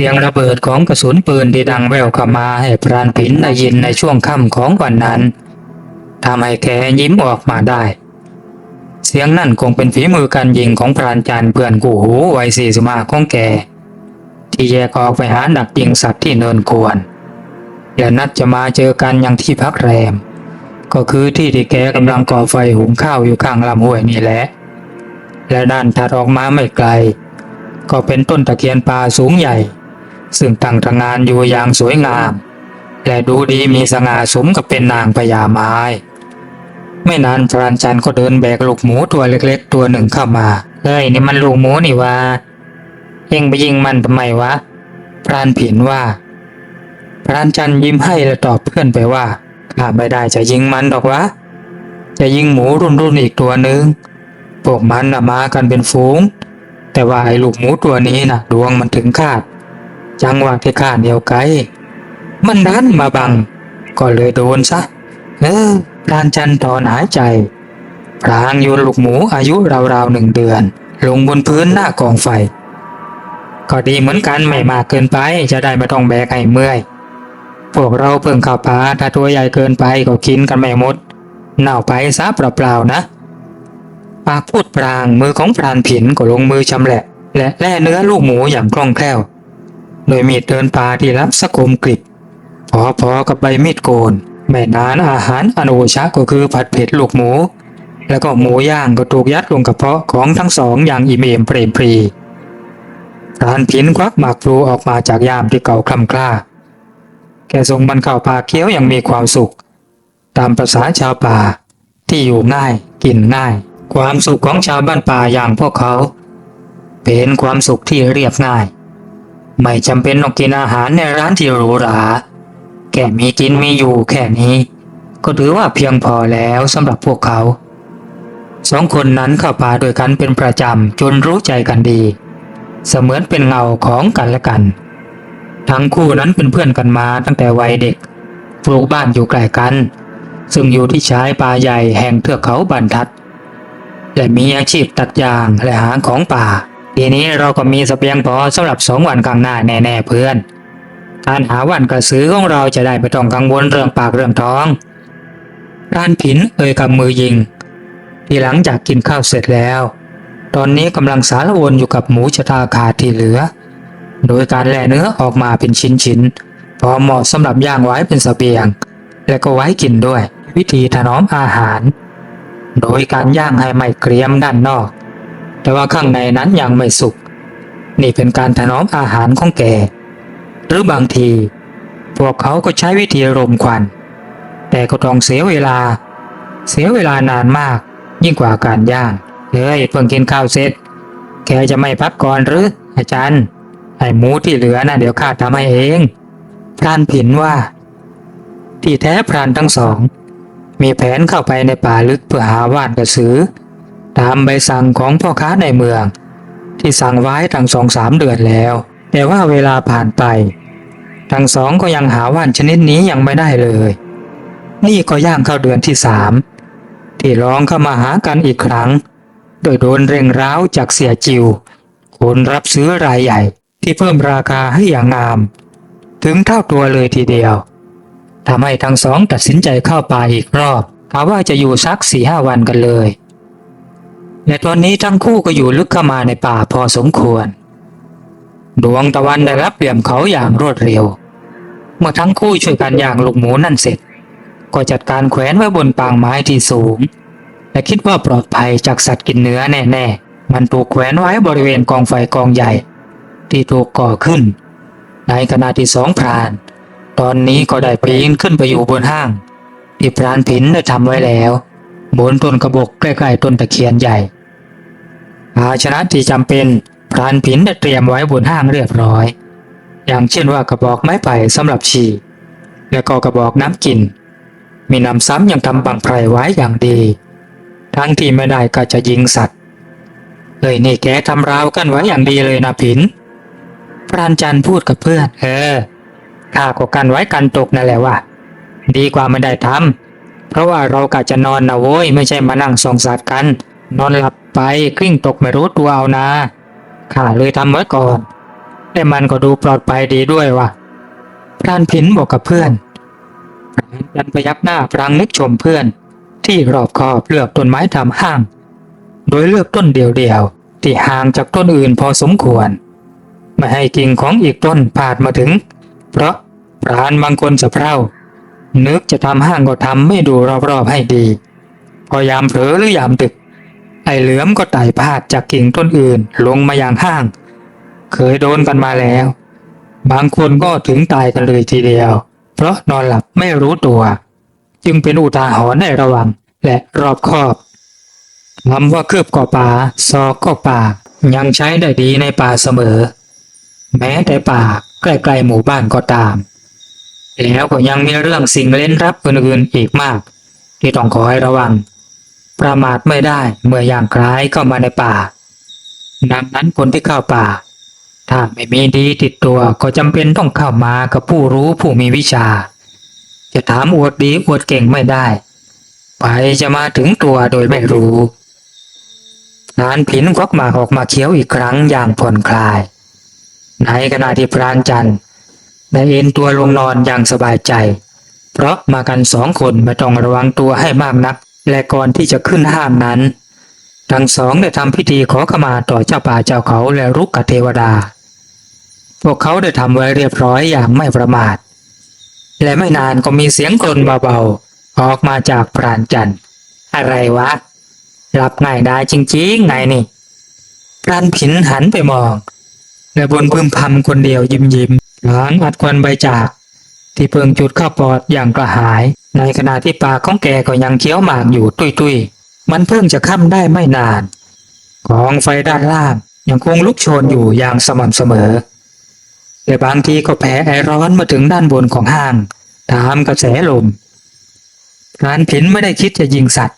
สียงระเบิดของกระสุนปืนที่ดังแว่วเข้ามาให้พรานผินได้ยินในช่วงค่ำของวันนั้นทำให้แกยิ้มออกมาได้เสียงนั่นคงเป็นฝีมือการยิงของพรานจันทร์เพื่อนกูหูวัย45ของแกที่แยกออกไปหาดักยิงสัตว์ที่เนินกวนและนัดจะมาเจอกันยังที่พักแรมก็คือที่แกกำลังก่อไฟหุงข้าวอยู่ข้างลำห้วยนี่แหละและด้านถัดออกมาไม่ไกลก็เป็นต้นตะเคียนป่าสูงใหญ่ซึ่งตั้งตระหง่านอยู่อย่างสวยงามและดูดีมีสง่าสมกับเป็นนางพญาไม้ไม่นานพรานจันทร์ก็เดินแบกลูกหมูตัวเล็กๆตัวหนึ่งเข้ามาเฮ้ยนี่มันลูกหมูนี่วะเอ็งไปยิงมันทำไมวะพรานผินว่าพรานจันทร์ยิ้มให้และตอบเพื่อนไปว่าข้าไม่ได้จะยิงมันหรอกวะจะยิงหมูรุ่นอีกตัวหนึ่งพวกมันมากันเป็นฝูงแต่ว่าไอ้ลูกหมูตัวนี้นะดวงมันถึงคาดจังหวะที่ข้าเหนียวไกลมันดันมาบังก็เลยโดนซะพรานจันทร์ถอนหายใจพลางโยนลูกหมูอายุราวๆ1 เดือนลงบนพื้นหน้ากองไฟก็ดีเหมือนกันไม่มากเกินไปจะได้ไม่ต้องแบกให้เมื่อยพวกเราเพิ่งเข้าป่าถ้าตัวใหญ่เกินไปก็กินกันไม่หมดเน่าไปซะเปล่าๆนะปากพูดพลางมือของพรานผินก็ลงมือชำแหละและแล่เนื้อลูกหมูอย่างคล่องแคล่วโดยมีดเดินป่าที่รับสะคมกริบพอกับใบมีดโกนไม่นานอาหารอโนชะก็คือผัดเผ็ดลูกหมูแล้วก็หมูย่างก็ถูกยัดลงกระเพาะของทั้งสองอย่างอิ่มเอมเปรมปรีพรานผินควักหมากพลูออกมาจากย่ามที่เก่าคล่ำกล้าแกส่งมันเข้าปากเคี้ยวอย่างมีความสุขตามภาษาชาวป่าที่อยู่ง่ายกินง่ายความสุขของชาวบ้านป่าอย่างพวกเขาเป็นความสุขที่เรียบง่ายไม่จำเป็นต้องกินอาหารในร้านที่หรูหราแค่มีกินมีอยู่แค่นี้ก็ถือว่าเพียงพอแล้วสำหรับพวกเขา2 คนนั้นเข้าป่าด้วยกันเป็นประจำจนรู้ใจกันดีเสมือนเป็นเงาของกันและกันทั้งคู่นั้นเป็นเพื่อนกันมาตั้งแต่วัยเด็กปลูกบ้านอยู่ใกล้กันซึ่งอยู่ที่ชายป่าใหญ่แห่งเทือกเขาบรรทัดและมีอาชีพตัดยางและหาของป่าทีนี้เราก็มีเสบียงพอสำหรับ2 วันข้างหน้าแน่ๆเพื่อนการหาวันกระสือของเราจะได้ไม่ต้องกังวลเรื่องปากเรื่องท้องพรานผินกับมือยิงที่หลังจากกินข้าวเสร็จแล้วตอนนี้กำลังสารวนอยู่กับหมูชะตาขาดที่เหลือโดยการแล่เนื้อออกมาเป็นชิ้นๆพอเหมาะสำหรับย่างไว้เป็นเสบียงและก็ไว้กินด้วยวิธีถนอมอาหารโดยการย่างให้ไม่เกรียมด้านนอกแต่ว่าข้างในนั้นยังไม่สุกนี่เป็นการถนอมอาหารของแกหรือบางทีพวกเขาก็ใช้วิธีรมควันแต่ก็ต้องเสียเวลานานมากยิ่งกว่าการย่างเพิ่งกินข้าวเสร็จแกจะไม่พักก่อนหรืออาจารย์ไอ้หมูที่เหลือนะเดี๋ยวข้าทำให้เองพรานผินว่าที่แท้พรานทั้งสองมีแผนเข้าไปในป่าลึกเพื่อหาว่านกระสือตามใบสั่งของพ่อค้าในเมืองที่สั่งไว้ตั้ง2-3 เดือนแล้วแต่ว่าเวลาผ่านไปทั้งสองก็ยังหาว่านชนิดนี้ยังไม่ได้เลยนี่ก็ย่างเข้าเดือนที่3ที่ลองเข้ามาหากันอีกครั้งโดยโดนเร่งร้าวจากเสียจิวคนรับซื้อรายใหญ่ที่เพิ่มราคาให้อย่างงามถึงเท่าตัวเลยทีเดียวทำให้ทั้งสองตัดสินใจเข้าป่าอีกรอบกะว่าจะอยู่สัก 4-5 วันกันเลยและตอนนี้ทั้งคู่ก็อยู่ลึกเข้ามาในป่าพอสมควรดวงตะวันได้รับเปี่ยมเขาอย่างรวดเร็วเมื่อทั้งคู่ช่วยกันย่างลูกหมูนั่นเสร็จก็จัดการแขวนไว้บนปางไม้ที่สูงและคิดว่าปลอดภัยจากสัตว์กินเนื้อแน่ๆมันถูกแขวนไว้บริเวณกองไฟกองใหญ่ที่ถูกก่อขึ้นในขณะที่2 พรานตอนนี้ก็ได้ปีนขึ้นไปอยู่บนห้างที่พรานผินได้ทำไว้แล้วบนต้นกระบอกใกล้ๆต้นตะเคียนใหญ่ภาชนะที่จำเป็นพรานผินได้เตรียมไว้บนห้างเรียบร้อยอย่างเช่นว่ากระบอกไม้ไผ่สำหรับฉี่และก็กระบอกน้ำกินมีนำซ้ำยังทำบังไพรไว้อย่างดีทั้งที่ไม่ได้ก็จะยิงสัตว์นี่แกทำราวกันไว้อย่างดีเลยนะผินพรานจันทร์พูดกับเพื่อนข้าก็กันไว้กันตกนั่นแหละว่ะดีกว่าไม่ได้ทำเพราะว่าเรากะจะนอนนะโว้ยไม่ใช่มานั่งส่องสัตว์กันนอนหลับไปกลิ้งตกไม่รู้ตัวเอานะข้าเลยทำไว้ก่อน แต่มันก็ดูปลอดภัยดีด้วยว่ะพรานผินบอกกับเพื่อนพรานจันพยักหน้าพลางนึกชมเพื่อนที่รอบคอบเลือกต้นไม้ทำห้างโดยเลือกต้นเดียวๆที่ห่างจากต้นอื่นพอสมควรไม่ให้กิ่งของอีกต้นพาดมาถึงเพราะพรานบางคนสะเพร่านึกจะทำห้างก็ทำไม่ดูรอบๆให้ดีพอยามเผลอหรือยามดึกไอ้เหลือมก็ไต่พาดจากกิ่งต้นอื่นลงมาอย่างห้างเคยโดนกันมาแล้วบางคนก็ถึงตายกันเลยทีเดียวเพราะนอนหลับไม่รู้ตัวจึงเป็นอุทาหรณ์ให้ระวังและรอบคอบคำว่าคืบก็ป่าซอกก็ป่ายังใช้ได้ดีในป่าเสมอแม้แต่ป่าใกล้ๆหมู่บ้านก็ตามแล้วก็ยังมีเรื่องสิ่งเล่นลับอื่นๆอีกมากที่ต้องคอยระวังประมาทไม่ได้เมื่อย่างคล้ายเข้ามาในป่าดังนั้นคนที่เข้าป่าถ้าไม่มีดีติดตัวก็จำเป็นต้องเข้ามากับผู้รู้ผู้มีวิชาจะถามอวดดีอวดเก่งไม่ได้ไปจะมาถึงตัวโดยไม่รู้พรานผินควักหมากออกมาเคี้ยวอีกครั้งอย่างผ่อนคลายในขณะที่พรานจันทร์ได้เอนตัวลงนอนอย่างสบายใจเพราะมากัน2 คนไม่ต้องระวังตัวให้มากนักและก่อนที่จะขึ้นห้างนั้นทั้งสองได้ทำพิธีขอขมาต่อเจ้าป่าเจ้าเขาและรุกขเทวดาพวกเขาได้ทำไว้เรียบร้อยอย่างไม่ประมาทและไม่นานก็มีเสียงกลนเบาๆออกมาจากพรานจันทร์อะไรวะหลับง่ายได้จริงๆไงนี่พรานผินหันไปมองและบนพึมพำคนเดียวยิ้มหลังอัดควันใบจากที่เพิ่งจุดเข้าปอดอย่างกระหายในขณะที่ปากของแกก็ยังเคี้ยวหมากอยู่ตุ้ยๆมันเพิ่งจะค่ำได้ไม่นานกองไฟด้านล่างยังคงลุกโชนอยู่อย่างสม่ำเสมอแต่บางทีก็แผ่ไอร้อนมาถึงด้านบนของห้างตามกระแสลมพรานผินไม่ได้คิดจะยิงสัตว์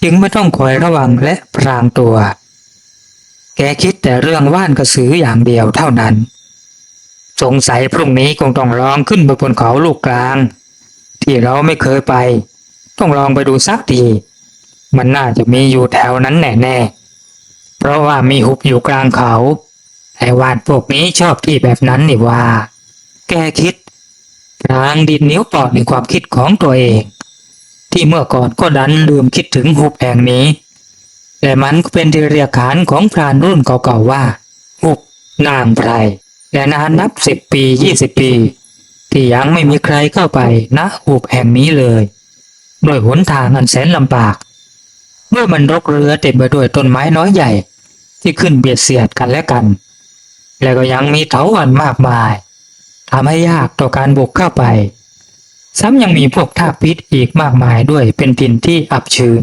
จึงไม่ต้องคอยระวังและพรางตัวแกคิดแต่เรื่องว่านกระสืออย่างเดียวเท่านั้นสงสัยพรุ่งนี้คงต้องลองขึ้นไปบนเขาลูกกลางที่เราไม่เคยไปต้องลองไปดูสักทีมันน่าจะมีอยู่แถวนั้นแน่ๆเพราะว่ามีหุบอยู่กลางเขาไอ้ว่านพวกนี้ชอบที่แบบนั้นนี่ว่าแกคิดพรางดินนิ้วปอดในความคิดของตัวเองที่เมื่อก่อนก็ดันลืมคิดถึงหุบแห่งนี้แต่มันก็เป็นที่เรียกขานของพรานรุ่นเก่าๆว่าหุบนางไพรและนานนับ10 ปี20 ปีที่ยังไม่มีใครเข้าไปณหุบแห่งนี้เลยโดยหนทางอันแสนลำบากเมื่อมันรกเรือเต็มไปด้วยต้นไม้น้อยใหญ่ที่ขึ้นเบียดเสียดกันและกันและก็ยังมีเถาวัลย์มากมายทำให้ยากต่อการบุกเข้าไปซ้ำยังมีพวกทากพิษอีกมากมายด้วยเป็นถิ่นที่อับชื้น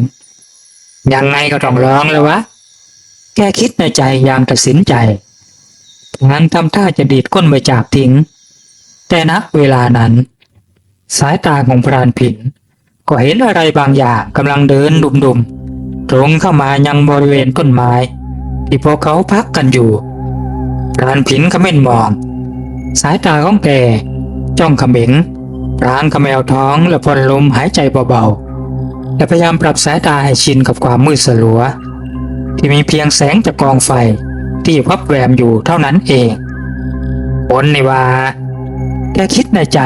ยังไงก็ต้องลองเลยวะแกคิดในใจอย่างตัดสินใจงั้นทำท่าจะดีดก้นไปจากทิ้งแต่ณเวลานั้นสายตาของพรานผินก็เห็นอะไรบางอย่างกำลังเดินดุมๆตรงเข้ามายังบริเวณต้นไม้ที่พวกเขาพักกันอยู่พรานผินเขม่นมองสายตาของแกจ้องเขม็งพรางเขมวท้องและพ่นลมหายใจเบาๆและพยายามปรับสายตาให้ชินกับความมืดสลัวที่มีเพียงแสงจากกองไฟที่วับแวมอยู่เท่านั้นเองผลนี่ว่าแกคิดในใจ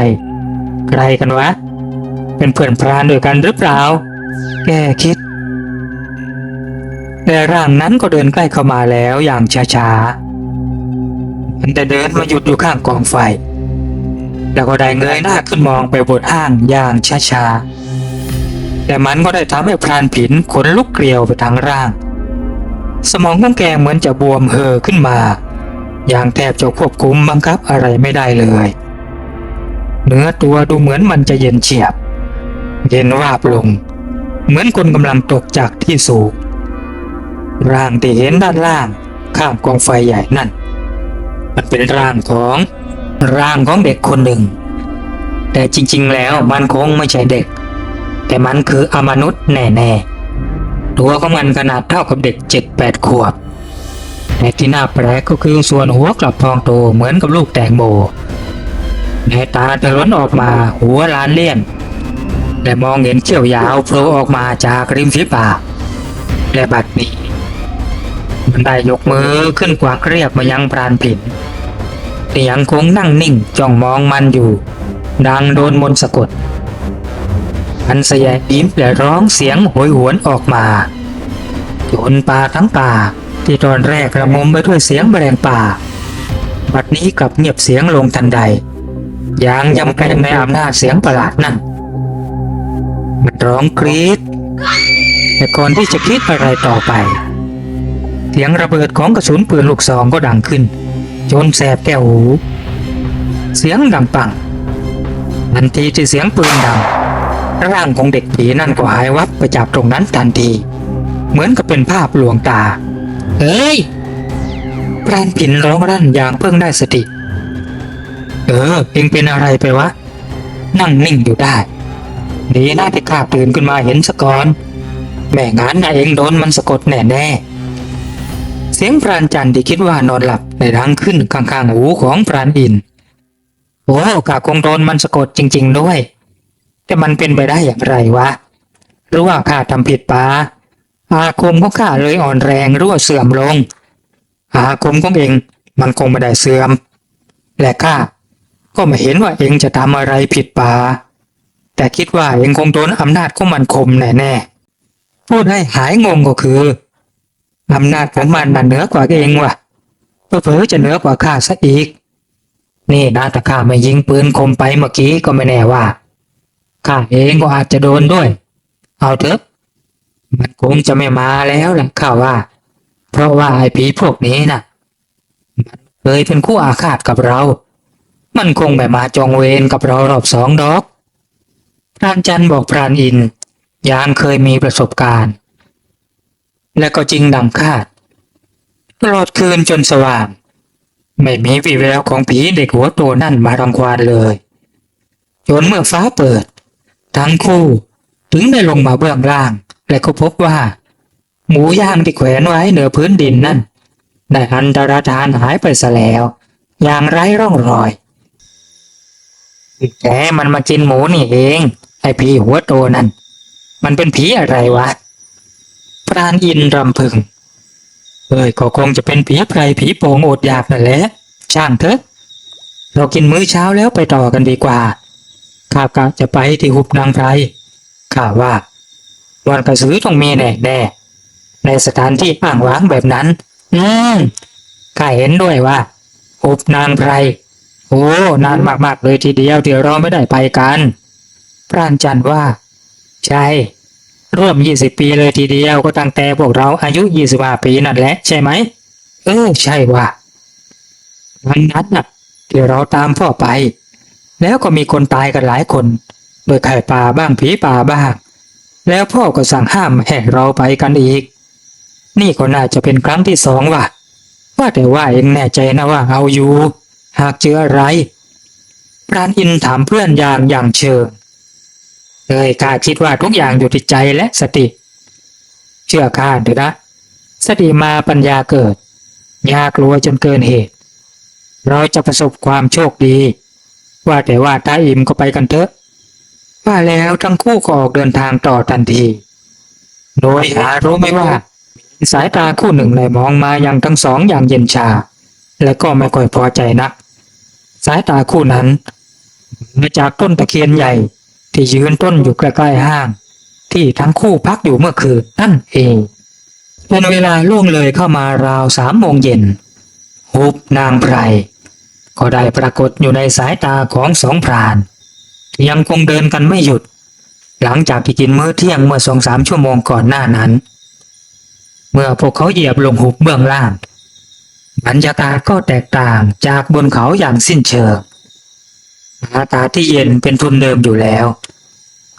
ใครกันวะเป็นเพื่อนพรานด้วยกันหรือเปล่าแกคิดแต่ร่างนั้นก็เดินใกล้เข้ามาแล้วอย่างช้าๆมันได้เดินมาหยุดอยู่ข้างกองไฟแล้วก็ได้เงยหน้าขึ้นมองไปบนห้างอย่างช้าๆแต่มันก็ได้ทำให้พรานผินขนลุกเกลียวไปทั้งร่างสมองของแกเหมือนจะบวมเห่อขึ้นมาอย่างแทบจะควบคุมบังคับอะไรไม่ได้เลยเนื้อตัวดูเหมือนมันจะเย็นเฉียบเย็นวาบลงเหมือนคนกำลังตกจากที่สูงร่างที่เห็นด้านล่างข้างกองไฟใหญ่นั่นมันเป็นร่างของเด็กคนหนึ่งแต่จริงๆแล้วมันคงไม่ใช่เด็กแต่มันคืออมนุษย์แน่ๆตัวของมันขนาดเท่ากับเด็ก7-8 ขวบแต่ที่น่าแปลกก็คือส่วนหัวกลับพองโตเหมือนกับลูกแตงโมในตาทะล้นออกมาหัวล้านเลี่ยนและมองเห็นเขี้ยวยาวโผล่ออกมาจากริมฝีปากและบัดนี้มันได้ยกมือขึ้นกวาดเรียกมายังพรานผิน ที่ยังคงนั่งนิ่งจ้องมองมันอยู่ดังโดนมนต์สะกดมันสยายยิ้มและร้องเสียงโหยหวนออกมาจนป่าทั้งป่าที่ตอนแรกระงมไปด้วยเสียงแมลงป่าบัดนี้กลับเงียบเสียงลงทันใดอย่างยำแกล้งในอำนาจเสียงประหลาดนั่นมันร้องกรีดแต่ก่อนที่จะคิดอะไรต่อไปเสียงระเบิดของกระสุนปืนลูกซองก็ดังขึ้นจนแสบแก้วหูเสียงดังปังทันทีที่เสียงปืนดังร่างของเด็กผีนั่นก็หายวับไปจากตรงนั้นทันทีเหมือนกับเป็นภาพลวงตาเฮ้ยพรานผินร้องรั่นอย่างเพิ่งได้สติเองเป็นอะไรไปวะนั่งนิ่งอยู่ได้ดีนะที่ข้าตื่นขึ้นมาเห็นสะก่อนแม่งานนะเองโดนมันสะกดแน่ๆเสียงพรานจันที่คิดว่านอนหลับได้ดังขึ้นข้างๆหูของพรานอินโอ้ข้าคงโดนมันสะกดจริงๆด้วยแต่มันเป็นไปได้อย่างไรวะหรือว่าข้าทำผิดปะอาคมของข้าเลยอ่อนแรงหรือว่าเสื่อมลงอาคมของเองมันคงไม่ได้เสื่อมและข้าก็ไม่เห็นว่าเองจะทำอะไรผิดปะแต่คิดว่าเองคงโดนอำนาจของมันข่มแน่ๆพูดให้หายงงก็คืออำนาจของมันเหนือกว่าเองว่ะเผลอๆจะเหนือกว่าข้าซะอีกนี่นะถ้าข้าไม่ยิงปืนคมไปเมื่อกี้ก็ไม่แน่ว่าข้าเองก็อาจจะโดนด้วยเอาเถอะมันคงจะไม่มาแล้วล่ะข้าว่าเพราะว่าไอ้ผีพวกนี้น่ะมันเคยเป็นคู่อาฆาตกับเรามันคงไม่มาจองเวรกับเรารอบสองดอกพรานจันบอกพรานอินอย่างเคยมีประสบการณ์และก็จริงดังคาดตลอดคืนจนสว่างไม่มีวี่แววของผีเด็กหัวโตนั่นมารังควานเลยจนเมื่อฟ้าเปิดทั้งคู่ถึงได้ลงมาเบื้องล่างและก็พบว่าหมูย่างที่แขวนไว้เหนือพื้นดินนั่นได้อันตรธานหายไปซะแล้วอย่างไร้ร่องรอยแกมันมากินหมูนี่เองไอ้ผีหัวโตนั่นมันเป็นผีอะไรวะพรานอินรำพึงก็คงจะเป็นผีไพรผีโป่งอดอยากนั่นแหละช่างเถอะเรากินมื้อเช้าแล้วไปต่อกันดีกว่าข้ากะจะไปที่หุบนางไพรข้าว่าวันกระสือต้องมีแน่ในสถานที่อ้างว้างแบบนั้นข้าเห็นด้วยว่าหุบนางไพรโอ้นานมากๆเลยทีเดียวที่เราไม่ได้ไปกันพรานจันว่าใช่ร่วม20 ปีเลยทีเดียวก็ตั้งแต่พวกเราอายุ25 ปีนั่นแหละใช่ไหมใช่ว่าวันนั้นน่ะที่เราตามพ่อไปแล้วก็มีคนตายกันหลายคนโดยไข่ป่าบ้างผีป่าบ้างแล้วพ่อก็สั่งห้ามให้เราไปกันอีกนี่ก็น่าจะเป็นครั้งที่2ว่ะว่าแต่ว่าเองแน่ใจนะว่าเอาอยู่หากเจออะไรพรานอินถามเพื่อนอย่างเชิงข้าคิดว่าทุกอย่างอยู่ที่ใจและสติเชื่อข้าเถอะนะสติมาปัญญาเกิดอย่ากลัวจนเกินเหตุเราจะประสบความโชคดีว่าแต่ว่าตาอิ่มก็ไปกันเถอะว่าแล้วทั้งคู่ก็ออกเดินทางต่อทันทีโดยหารู้ไม่ว่าสายตาคู่หนึ่งได้มองมายังทั้งสองอย่างเย็นชาและก็ไม่ค่อยพอใจนักสายตาคู่นั้นมาจากต้นตะเคียนใหญ่ที่ยืนต้นอยู่ใกล้ๆห้างที่ทั้งคู่พักอยู่เมื่อคืนนั่นเองเป็นเวลาล่วงเลยเข้ามาราว3 โมงเย็นหุบนางไพรก็ได้ปรากฏอยู่ในสายตาของ2 พรานที่ยังคงเดินกันไม่หยุดหลังจากที่กินมื้อเที่ยงเมื่อ2-3 ชั่วโมงก่อนหน้านั้นเมื่อพวกเขาเหยียบลงหุบเบื้องล่างบรรยากาศก็แตกต่างจากบนเขาอย่างสิ้นเชิงอากาศที่เย็นเป็นทุนเดิมอยู่แล้ว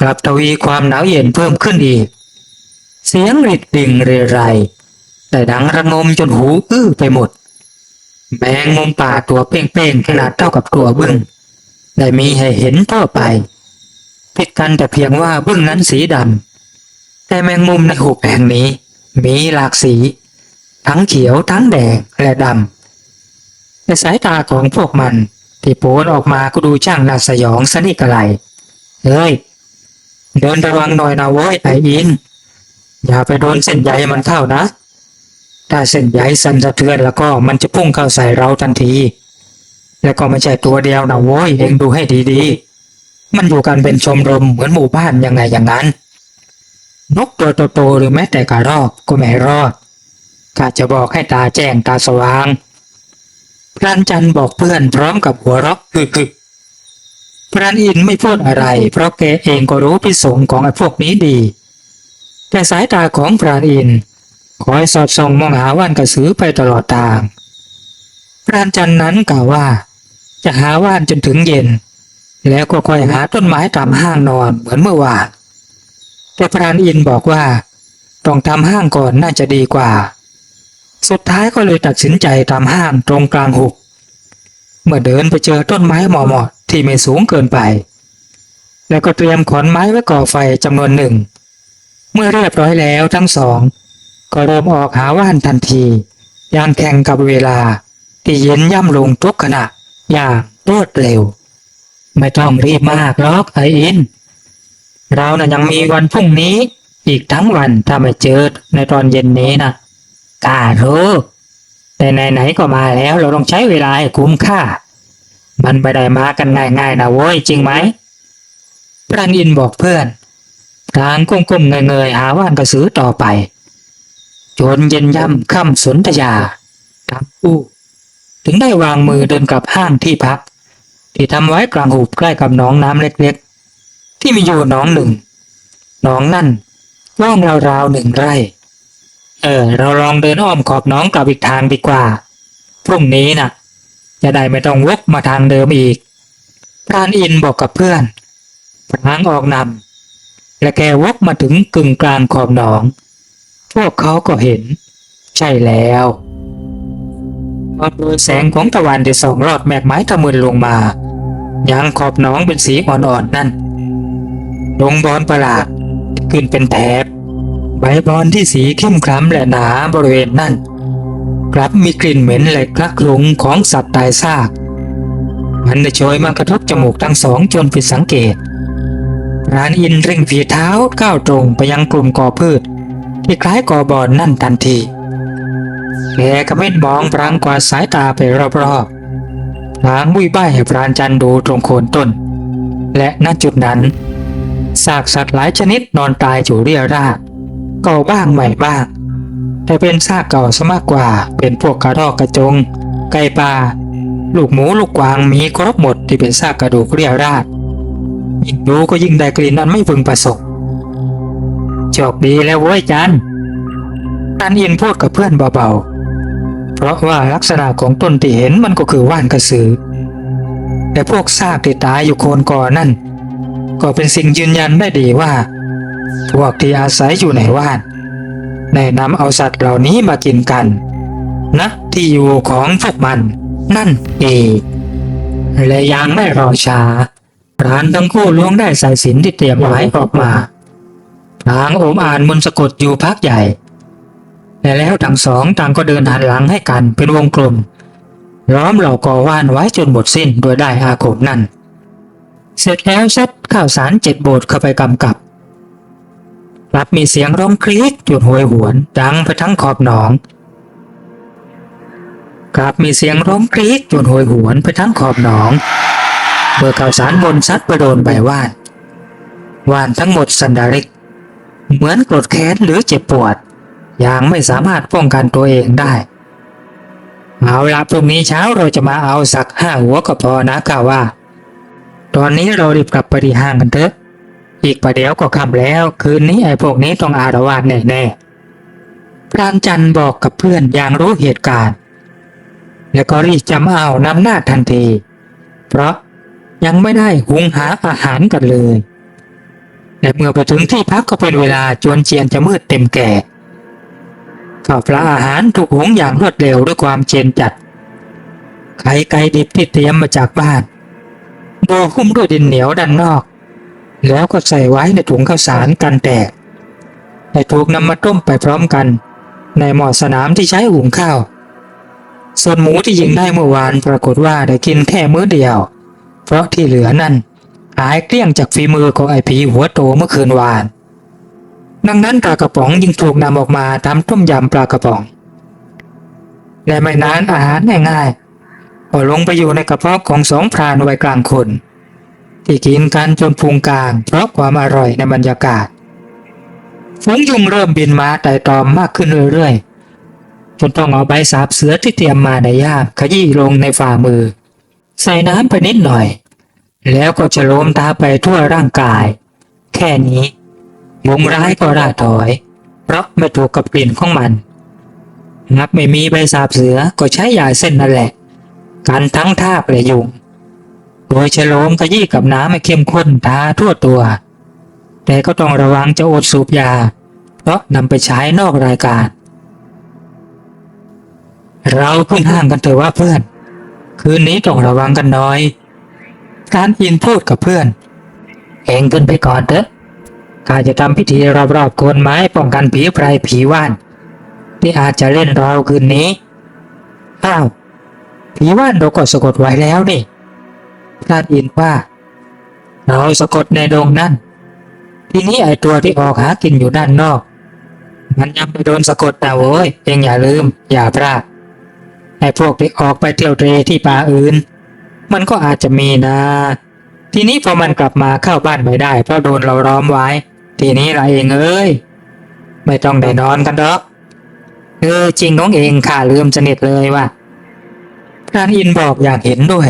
กลับทวีความหนาวเย็นเพิ่มขึ้นอีกเสียงริดดิ่งเรไรแต่ดังระงมจนหูอื้อไปหมดแมงมุมป่าตัวเป้งๆขนาดเท่ากับตัวบึ้งได้มีให้เห็นทั่วไปผิดกันแต่เพียงว่าบึ้งนั้นสีดำแต่แมงมุมในหุบแห่งนี้มีหลากสีทั้งเขียวทั้งแดงและดำแต่สายตาของพวกมันที่โผล่ออกมาก็ดูช่างน่าสยองสนิทกระไรเดินระวังหน่อยนะเว้ยไอ้อินอย่าไปโดนเส้นใยมันเข้านะถ้าเส้นใยสั่นสะเทือนแล้วก็มันจะพุ่งเข้าใส่เราทันที แล้วก็ไม่ใช่ตัวเดียวนะโว้ยเองดูให้ดีๆมันอยู่กันเป็นชมรมเหมือนหมู่บ้านยังไงอย่างนั้นนกตัวโตๆหรือแม้แต่กระรอกก็ไม่รอดข้าจะบอกให้ตาแจ้งตาสว่างพรานจันทร์บอกเพื่อนพร้อมกับหัวเราะกึกพรานอินไม่พูดอะไรเพราะแกเองก็รู้พิสงของไอ้พวกนี้ดีแต่สายตาของพรานอินคอยสอดส่องมองหาว่านกระสือไปตลอดทางพรานจันทร์นั้นกล่าวว่าจะหาว่านจนถึงเย็นแล้วก็ค่อยหาต้นไม้ตามห้างนอนเหมือนเมื่อวานแต่พรานอินบอกว่าต้องทำห้างก่อนน่าจะดีกว่าสุดท้ายก็เลยตัดสินใจทำห้างตรงกลางหุบเมื่อเดินไปเจอต้นไม้เหมาะๆที่ไม่สูงเกินไปแล้วก็เตรียมขอนไม้ไว้ก่อไฟจำนวนหนึ่งเมื่อเรียบร้อยแล้วทั้งสองก็เริ่มออกหาว่านทันทีอย่างแข่งกับเวลาที่เย็นย่ำลงทุกขณะอย่างรวดเร็วไม่ต้องรีบมากหรอกไอ้อินเราน่ะยังมีวันพรุ่งนี้อีกทั้งวันถ้าไม่เจอในตอนเย็นนี้นะข้ารู้แต่ไหนๆก็มาแล้วเราต้องใช้เวลาให้คุ้มค่ามันไม่ได้มากันง่ายๆนะโว้ยจริงไหมพรานอินบอกเพื่อนพลางก้มๆเงยๆหาว่านกระสือต่อไปจนเย็นย่ำค่ำสนธยาทั้งคู่ถึงได้วางมือเดินกลับห้างที่พักที่ทำไว้กลางหุบใกล้กับหนองน้ำเล็กๆที่มีอยู่หนองหนึ่งหนองนั่นกว้างราวๆ1 ไร่เราลองเดินอ้อมขอบหนองกลับอีกทางดีกว่าพรุ่งนี้น่ะจะได้ไม่ต้องวกมาทางเดิมอีกพรานอินบอกกับเพื่อนพลางออกนำและแกวกมาถึงกึ่งกลางขอบหนองพวกเขาก็เห็นใช่แล้วพอโดยแสงของตะวันที่ส่องลอดแมกไม้ทะมึนลงมายังขอบหนองเป็นสีอ่อนๆนั่นดงบอนประหลาดขึ้นเป็นแถบใบบอนที่สีเข้มคล้ำและหนาบริเวณนั่นกลับมีกลิ่นเหม็นและคละคลุ้งของสัตว์ตายซากมันได้โชยมากระทบจมูกทั้งสองจนผิดสังเกตพรานอินเร่งฝีเท้าก้าวตรงไปยังกลุ่มกอพืชที่คล้ายกอบอนนั่นทันทีแกก็ไม่มองพลางกวาดสายตาไปรอบๆพลางวุ้ยบ้ายให้พรานจันดูตรงโคนต้นและณจุดนั้นซากสัตว์หลายชนิดนอนตายอยู่เรี่ยราดเก่าบ้างใหม่บ้างแต่เป็นซากเก่าซะมากกว่าเป็นพวกกระรอกกระจงไก่ป่าลูกหมูลูกกวางมีครบหมดที่เป็นซากกระดูกเรี่ยราดยิ่งดูก็ยิ่งได้กลิ่นนั้นไม่พึงประสงค์โชคดีแล้วเว้ยจันพรานอินพูดกับเพื่อนเบาๆเพราะว่าลักษณะของต้นที่เห็นมันก็คือว่านกระสือแต่พวกซากที่ตายอยู่โคนกอนั่นก็เป็นสิ่งยืนยันได้ดีว่าพวกที่อาศัยอยู่ในว่านได้นำเอาสัตว์เหล่านี้มากินกันนะที่อยู่ของพวกมันนั่นเองและยังไม่รอช้าพรานทั้งคู่ล้วงได้สายสิญจน์ที่เตรียมไว้ออกมาพลางโอมอ่านมนต์สะกดอยู่พักใหญ่และแล้วทั้งสองต่างก็เดินหันหลังให้กันเป็นวงกลมล้อมเหล่ากอว่านไว้จนหมดสิ้นโดยได้อาคมนั่นเสร็จแล้วซัดข้าวสาร7 โบสถ์เข้าไปกำกับกลับมีเสียงร้องครี๊ดจนโหยหวนดังไปทั้งขอบหนองกลับมีเสียงร้องครี๊ดจนโหยหวนไปทั้งขอบหนองเมื่อข้าวสารบนซัดไปโดนใบว่านทั้งหมดสันดาริกเหมือนโกรธแค้นหรือเจ็บปวดอย่างไม่สามารถป้องกันตัวเองได้เอาละพรุ่งนี้เช้าเราจะมาเอาสัก5 หัวก็พอนะกล่าวว่าตอนนี้เรารีบกลับไปที่ห้างกันเถอะอีกประเดี๋ยวก็ค่ำแล้วคืนนี้ไอ้พวกนี้ต้องอาละวาดแน่ๆพรานจันทร์บอกกับเพื่อนอย่างรู้เหตุการณ์แล้วก็รีบจำเอานำหน้าทันทีเพราะยังไม่ได้หุงหาอาหารกันเลยและเมื่อไปถึงที่พักก็เป็นเวลาจวนเจียนจะมืดเต็มแก่ข้าวปลาอาหารถูกหุงอย่างรวดเร็วด้วยความเจนจัดไข่ไก่ดิบที่เตรียมมาจากบ้านโบหุ้มด้วยดินเหนียวด้านนอกแล้วก็ใส่ไว้ในถุงข้าวสารกันแตกและถูกนำมาต้มไปพร้อมกันในหม้อสนามที่ใช้หุงข้าวส่วนหมูที่ยิงได้เมื่อวานปรากฏว่าได้กินแค่มื้อเดียวเพราะที่เหลือนั่นหายเกลี้ยงจากฝีมือของไอ้ผีหัวโตเมื่อคืนวานดังนั้นปลากระป๋องยิ่งถูกนำออกมาทำต้มยำปลากระป๋องและไม่นานอาหารง่ายๆ ก็ลงไปอยู่ในกระเพาะของสองพรานวัยกลางคนที่กินกันจนพุงกลางเพราะความอร่อยในบรรยากาศฝูงยุงเริ่มบินมาไต่ตอมมากขึ้นเรื่อยๆจนต้องเอาใบสาบเสือที่เตรียมมาในย่ามขยี้ลงในฝ่ามือใส่น้ำไปนิดหน่อยแล้วก็จะโลมตาไปทั่วร่างกายแค่นี้ยุงร้ายก็ล่าถอยเพราะไม่ถูกกับกลิ่นของมันนับไม่มีใบสาบเสือก็ใช้ยาเส้นนั่นแหละกันทั้งทากและยุงโดยจะโลมขยี้กับน้ำให้เข้มข้นทาทั่วตัวแต่ก็ต้องระวังจะอดสูบยาเพราะนำไปใช้นอกรายการเราขึ้นห้างกันเถอะว่าเพื่อนคืนนี้ต้องระวังกันหน่อยการอินพูดกับเพื่อนเองขึ้นไปก่อนเถอะข้าจะทำพิธีรอบๆโคนไม้ป้องกันผีไพรผีว่านที่อาจจะเล่นเราคืนนี้อ้าวผีว่านเราก็สะกดไว้แล้วนี่พลาดอินว่าเราสะกดในดงนั่นทีนี้ไอตัวที่ออกหากินอยู่ด้านนอกมันยังไปโดนสะกดนะโว้ยเองอย่าลืมอย่าพลาดไอพวกที่ออกไปเที่ยวเตร่ที่ป่าอื่นมันก็อาจจะมีนะทีนี้พอมันกลับมาเข้าบ้านไม่ได้เพราะโดนเราล้อมไว้ทีนี้เราเองเอ้ยไม่ต้องได้นอนกันหรอกจริงน้องเองข้าลืมสนิทเลยว่ะพรานอินบอกอยากเห็นด้วย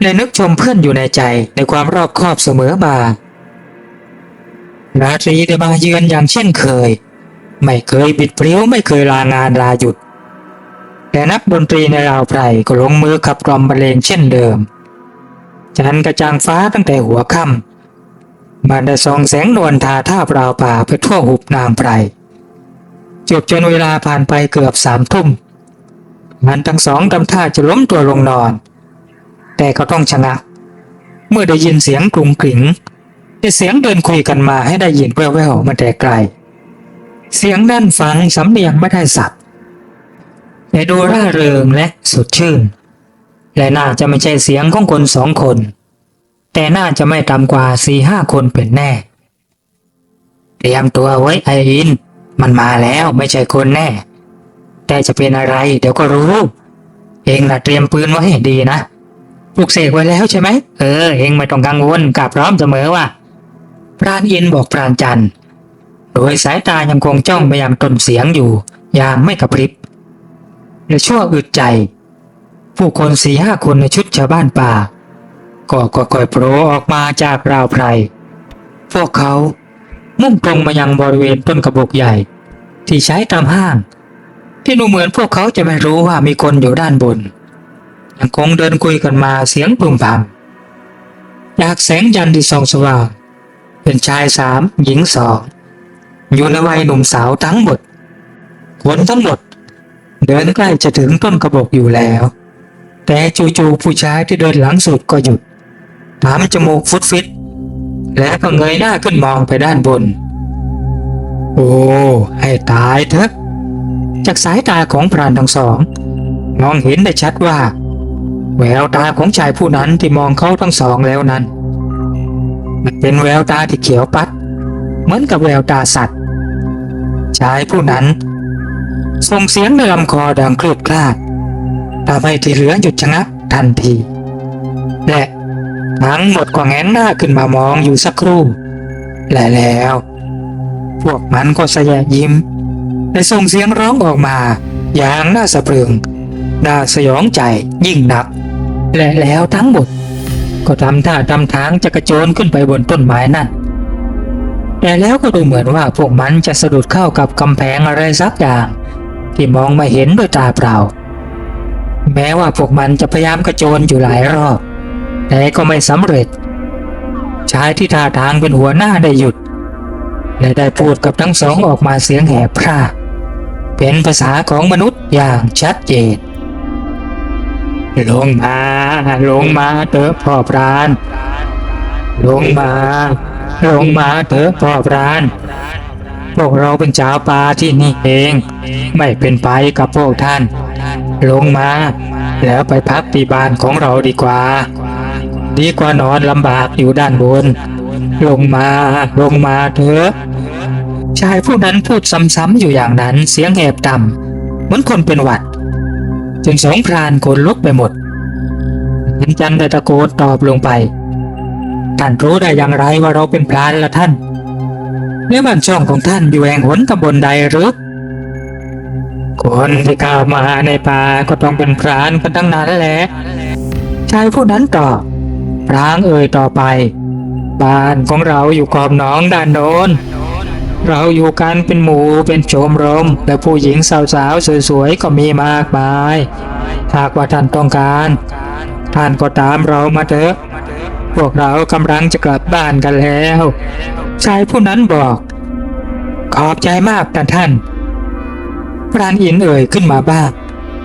เลยนึกชมเพื่อนอยู่ในใจในความรอบคอบเสมอมาราตรีได้มาเยือนอย่างเช่นเคยไม่เคยบิดเบี้ยวไม่เคยลางานลาหยุดแต่นักดนตรีในราวไพรก็ลงมือขับกล่อมบรรเลงเช่นเดิมจันทร์กระจ่างฟ้าตั้งแต่หัวค่ำมันได้ส่องแสงนวลทาท่าปราวป่าไปทั่วหุบนางไพรจนเวลาผ่านไปเกือบ3 ทุ่มมันทั้งสองทำท่าจะล้มตัวลงนอนแต่ก็ต้องชะงักเมื่อได้ยินเสียงกรุงกริ่งแต่เสียงเดินคุยกันมาให้ได้ยินแว่วๆมาแต่ไกลเสียงนั่นฟังสำเนียงไม่ได้สับแต่ดูร่าเริงและสดชื่นและน่าจะไม่ใช่เสียงของคน2 คนแต่น่าจะไม่ต่ำกว่า4-5 คนเป็นแน่เตรียมตัวไว้ไอรินมันมาแล้วไม่ใช่คนแน่แต่จะเป็นอะไรเดี๋ยวก็รู้เองน่ะเตรียมปืนไว้ให้ดีนะปลุกเสกไว้แล้วใช่ไหมเองไม่ต้องกังวลกลับพร้อมเสมอว่ะพรานอินบอกพรานจันทร์โดยสายตายังคงจ้องไปยังต้นเสียงอยู่อย่างไม่กระพริบและชั่วอึดใจผู้คน4-5 คนในชุดชาวบ้านป่าก็ค่อยๆโผล่ออกมาจากราวไพรพวกเขามุ่งตรงมายังบริเวณต้นกระบอกใหญ่ที่ใช้ตามห้างที่ดูเหมือนพวกเขาจะไม่รู้ว่ามีคนอยู่ด้านบนยังคงเดินคุยกันมาเสียงพึมพำจากแสงจันทร์ที่ส่องสว่างเป็นชาย3หญิง2อยู่ในวัยหนุ่มสาวทั้งหมดคนทั้งหมดเดินใกล้จะถึงต้นกระบอกอยู่แล้วแต่จู่ๆผู้ชายที่เดินหลังสุดก็หยุดถามจมูกฟุดฟิตแล้วก็เงยหน้าขึ้นมองไปด้านบนโอ้ให้ตายเถอะจากสายตาของพรานทั้งสองมองเห็นได้ชัดว่าแววตาของชายผู้นั้นที่มองเขาทั้งสองแล้วนั้นมันเป็นแววตาที่เขียวปัดเหมือนกับแววตาสัตว์ชายผู้นั้นส่งเสียงในลำคอดังคลืดคลาดทำให้ที่เหลือหยุดชะงักทันทีและทั้งหมดก็แงนหน้าขึ้นมามองอยู่สักครู่และแล้วพวกมันก็สยะยิ้มและส่งเสียงร้องออกมาอย่างน่าสะพรึงน่าสยองใจยิ่งนักและแล้วทั้งหมดก็ทำท่าทำทางจะกระโจนขึ้นไปบนต้นไม้นั่นแต่แล้วก็ดูเหมือนว่าพวกมันจะสะดุดเข้ากับกำแพงอะไรสักอย่างที่มองไม่เห็นด้วยตาเปล่าแม้ว่าพวกมันจะพยายามกระโจนอยู่หลายรอบแต่ก็ไม่สำเร็จชายที่ท่าทางเป็นหัวหน้าได้หยุดและได้พูดกับทั้งสองออกมาเสียงแหบพร่าเป็นภาษาของมนุษย์อย่างชัดเจนลงมาเถอะพ่อพรานลงมาเถอะพ่อพรานพวกเราเป็นชาวป่าที่นี่เองไม่เป็นไปกับพวกท่านลงมาแล้วไปพักที่บ้านของเราดีกว่านอนลำบากอยู่ด้านบนลงมาเถอะชายผู้นั้นพูดซ้ำๆอยู่อย่างนั้นเสียงแหบต่ำเหมือนคนเป็นหวัดจนสองพรานขนลุกไปหมด เห็นจันได้ตะโกนตอบลงไปท่านรู้ได้อย่างไรว่าเราเป็นพรานละท่านเนี่ยบ้านช่องของท่านอยู่แห่งหนตำบลใดหรือคนที่เข้ามาในป่าก็ต้องเป็นพรานกันทั้งนั้นแหละชายผู้นั้นตอบพลางเอ่ยต่อไปบ้านของเราอยู่ขอบหนองด้านโน้นเราอยู่กันเป็นหมู่เป็นโจมรมและผู้หญิงสาวๆสวยๆก็มีมากมายหากว่าท่านต้องการท่านก็ตามเรามาเถอะพวกเรากำลังจะกลับบ้านกันแล้วชายผู้นั้นบอกขอบใจมากท่านพรานอินเอ่ยขึ้นมาบ้าง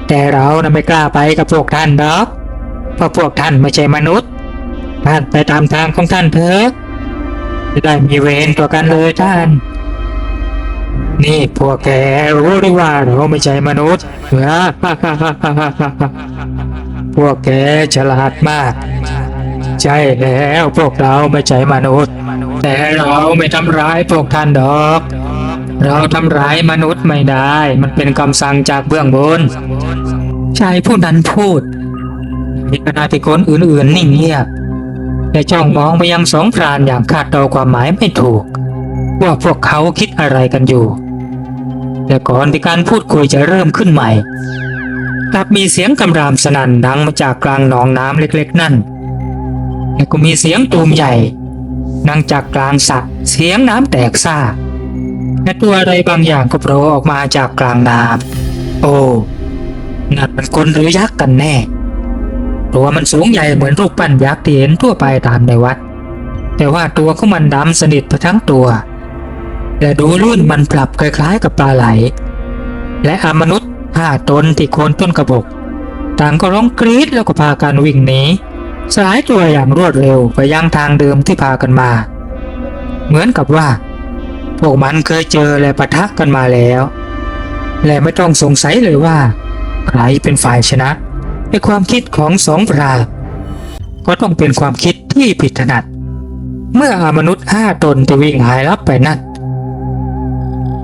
แต่เราน่ะไม่กล้าไปกับพวกท่านดอกเพราะพวกท่านไม่ใช่มนุษย์ท่านไปตามทางของท่านเถอะจะได้มีเวรต่อกันเลยท่านนี่พวกแกรู้หรือว่าเราไม่ใช่มนุษย์พวกแกฉลาดมากใช่แล้วพวกเราไม่ใช่มนุษย์แต่เราไม่ทำร้ายพวกท่านดอกเราทำร้ายมนุษย์ไม่ได้มันเป็นคำสั่งจากเบื้องบนชายผู้นั้นพูดมีคณะที่คนอื่นๆนิ่งเงียบแต่จ้องมองไปยังสองพรานอย่างคาดเดาความหมายไม่ถูกว่าพวกเขาคิดอะไรกันอยู่แต่ก่อนที่การพูดคุยจะเริ่มขึ้นใหม่กลับมีเสียงคำรามสนั่นดังมาจากกลางหนองน้ำเล็กๆนั่นและก็มีเสียงตูมใหญ่ดังจากกลางสระเสียงน้ำแตกซ่าและตัวอะไรบางอย่างก็โผล่ออกมาจากกลางน้ำโอ้นั่นมันคนหรือยักษ์กันแน่ตัวมันสูงใหญ่เหมือนรูปปั้นยักษ์ที่เห็นทั่วไปตามในวัดแต่ว่าตัวของมันดำสนิทไปทั้งตัวและดูรุ่นมันปรับคล้ายๆกับปลาไหลและมนุษย์5 ตนที่โคนต้นกระบอกต่างก็ร้องกรี๊ดแล้วก็พากันวิ่งหนีสลายตัวอย่างรวดเร็วไปยังทางเดิมที่พากันมาเหมือนกับว่าพวกมันเคยเจอและปะทะกันมาแล้วและไม่ต้องสงสัยเลยว่าใครเป็นฝ่ายชนะในความคิดของสองพรานก็ต้องเป็นความคิดที่ผิดถนัดเมื่อมนุษย์5 ตนที่วิ่งหายลับไปนั่น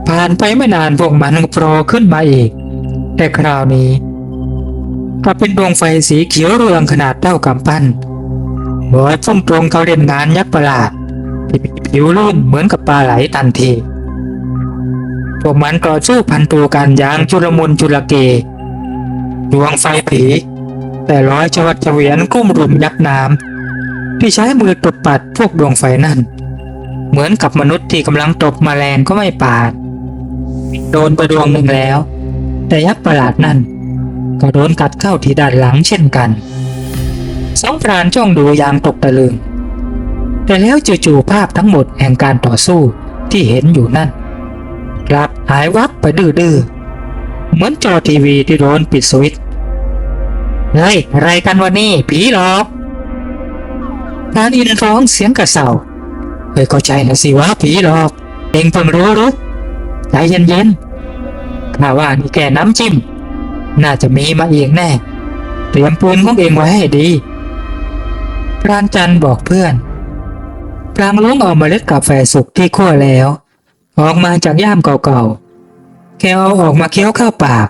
ผ่านไปไม่นานพวกมันก็โผล่ขึ้นมาอีกแต่คราวนี้ก็เป็นดวงไฟสีเขียวเรืองขนาดเท่ากำปั้นบอยพุ่งตรงเขาเล่นงานยักษ์ประหลาดที่มีผิวลื่นเหมือนกับปลาไหลทันทีพวกมันต่อสู้พันตัวกันอย่างชุลมุนชุลเกดวงไฟผีแต่ร้อยชวัดเฉวียนกุ้มรุมยักษ์น้ำที่ใช้มือตบปัดพวกดวงไฟนั่นเหมือนกับมนุษย์ที่กำลังตบแมลงก็ไม่ปาดโดนไปดวงหนึ่งแล้วแต่ยักษ์ประหลาดนั่นก็โดนกัดเข้าที่ด้านหลังเช่นกันสองพรานจ้องดูอย่างตกตะลึงแต่แล้วจู่ๆภาพทั้งหมดแห่งการต่อสู้ที่เห็นอยู่นั่นกลับหายวับไปดื้อๆเหมือนจอทีวีที่โดนปิดสวิตช์เฮ้ยอะไรกันวะนี่ผีหรอกพรานอินร้องเสียงกระเซาเฮ้ยเข้าใจนะสิว่าผีหรอกเองเพิ่งรู้หรือใจเย็นๆข้าว่านี่แค่น้ำจิ้มน่าจะมีมาอีกแน่เตรียมปืนของเองไว้ให้ดีพรานจันบอกเพื่อนพลางล้วงเอาเมล็ดกาแฟสุกที่คั่วแล้วออกมาจากย่ามเก่าๆแกเอาออกมาเคี้ยวเข้าปาก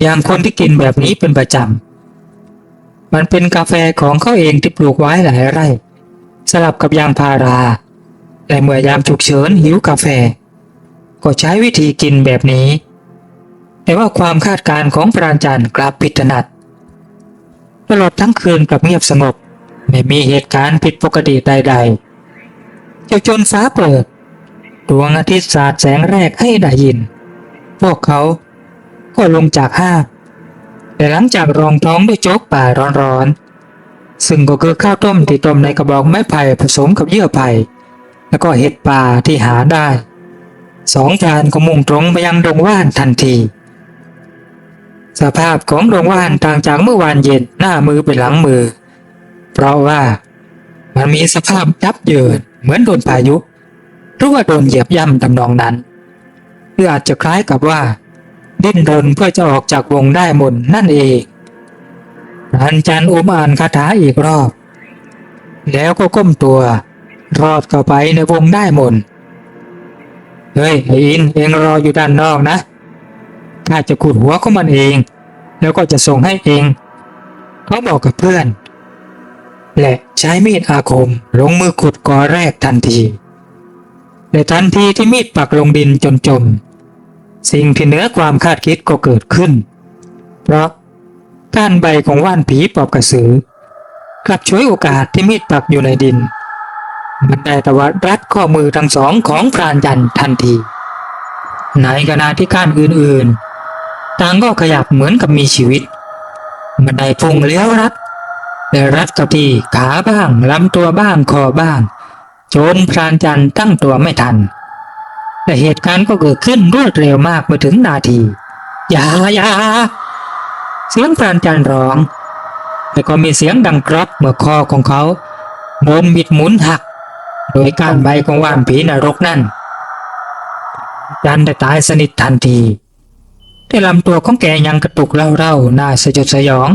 อย่างคนที่กินแบบนี้เป็นประจำมันเป็นกาแฟของเขาเองที่ปลูกไว้หลายไร่สลับกับยางพาราแต่เมื่อยามฉุกเฉินหิวกาแฟก็ใช้วิธีกินแบบนี้แต่ว่าความคาดการณ์ของพรานจันทร์กลับผิดถนัดตลอดทั้งคืนกลับเงียบสงบไม่มีเหตุการณ์ผิดปกติใดๆจนฟ้าเปิดดวงอาทิตย์สาดแสงแรกให้ได้ยินพวกเขาก็ลงจากห้างแต่หลังจากรองท้องด้วยโจ๊กป่าร้อนๆซึ่งก็คือข้าวต้มที่ต้มในกระบอกไม้ไผ่ผสมกับเยื่อไผ่แล้วก็เห็ดป่าที่หาได้สองพรานก็มุ่งตรงไปยังดงว่านทันทีสภาพของดงว่านต่างจากเมื่อวานเย็นหน้ามือเป็นหลังมือเพราะว่ามันมีสภาพยับเยินเหมือนโดนพายุหรือว่าโดนเหยียบย่ำทำนองนั้นหรืออาจจะคล้ายกับว่าดิ้นรนเพื่อจะออกจากวงได้มนนั่นเองพรานจันทร์อ่านคาถาอีกรอบแล้วก็ก้มตัวรอดเข้าไปในวงได้มนเฮ้ยไอ้อินเองรออยู่ด้านนอกนะข้าจะขุดหัวของมันเองแล้วก็จะส่งให้เองเขาบอกกับเพื่อน และใช้มีดอาคมลงมือขุดกอแรกทันทีและทันทีที่มีดปักลงดินจนจมสิ่งที่เหนือความคาดคิดก็เกิดขึ้นเพราะก้านใบของว่านผีปอบกระสือกลับฉวยโอกาสที่มีดปักอยู่ในดินมันได้ตวัดรัดข้อมือทั้งสองของพรานยันทันทีในขณะที่ก้านอื่นๆต่างก็ขยับเหมือนกับมีชีวิตมันได้พุ่งเลี้ยวรัดและรัดกับที่ขาบ้างลำตัวบ้างคอบ้างจนพรานจันตั้งตัวไม่ทันและเหตุการณ์ก็เกิดขึ้นรวดเร็วมากเมื่อถึงนาทีอย่าเสียงพรานจันร้องแต่ก็มีเสียงดังกรอบเมื่อคอของเขาโดนบิดหมุนหักโดยก้านใบของว่านผีนรกนั่นจันได้ตายสนิททันทีแต่ลำตัวของแกยังกระตุกเร่าๆน่าสยดสยอง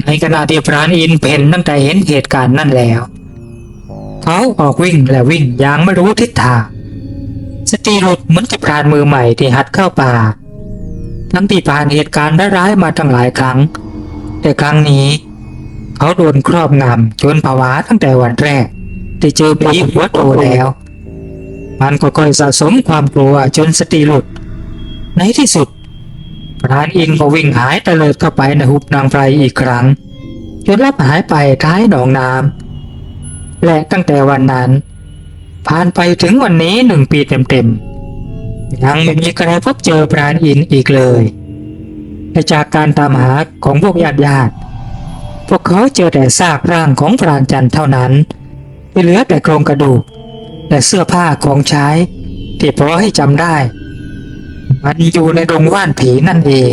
ในขณะที่พรานอินเพ่นตั้งแต่เห็นเหตุการณ์นั่นแล้วเขาออกวิ่งและวิ่งอย่างไม่รู้ทิศทางสติหลุดเหมือนกับพรานมือใหม่ที่หัดเข้าป่าทั้งที่ผ่านเหตุการณ์ร้ายๆมาตั้งหลายครั้งแต่ครั้งนี้เขาโดนครอบงำจนผวาตั้งแต่วันแรกที่เจอผีหัวโตแล้วมันก็ค่อยสะสมความกลัวจนสติหลุดในที่สุดพรานอินก็วิ่งหายเตลิดเข้าไปในหุบนางไพรอีกครั้งจนลับหายไปท้ายหนองน้ำและตั้งแต่วันนั้นผ่านไปถึงวันนี้1 ปีเต็มๆยังไม่มีใครพบเจอพรานอินอีกเลยและจากการตามหาของพวกญาติพวกเขาเจอแต่ซากร่างของพรานจันเท่านั้นที่เหลือแต่โครงกระดูกและเสื้อผ้าของใช้ที่พอให้จำได้มันอยู่ในดงว่านผีนั่นเอง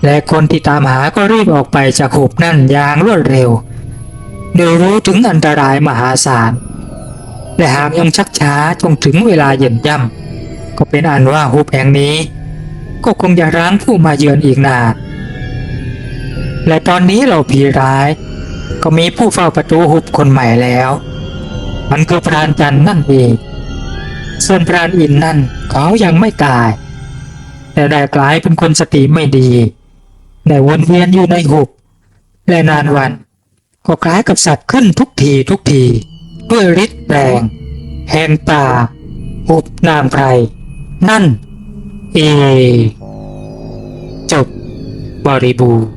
และคนที่ตามหาก็รีบออกไปจากหุบนั่นอย่างรวดเร็วโดยรู้ถึงอันตรายมหาศาลและหากยังชักช้าจนถึงเวลาเย็นย่ำก็เป็นอันว่าหุบแห่งนี้ก็คงจะร้างผู้มาเยือนอีกนานและตอนนี้เราผีร้ายก็มีผู้เฝ้าประตูหุบคนใหม่แล้วมันคือพรานจันนั่นเองส่วนพรานอินนั่นเขายังไม่ตายแต่ได้กลายเป็นคนสติไม่ดีได้วนเวียนอยู่ในหุบและนานวันก็คล้ายกับสัตว์ขึ้นทุกทีด้วยฤทธิ์แรงแห่งป่าหุบนางไพรนั่นเองจบบริบูรณ์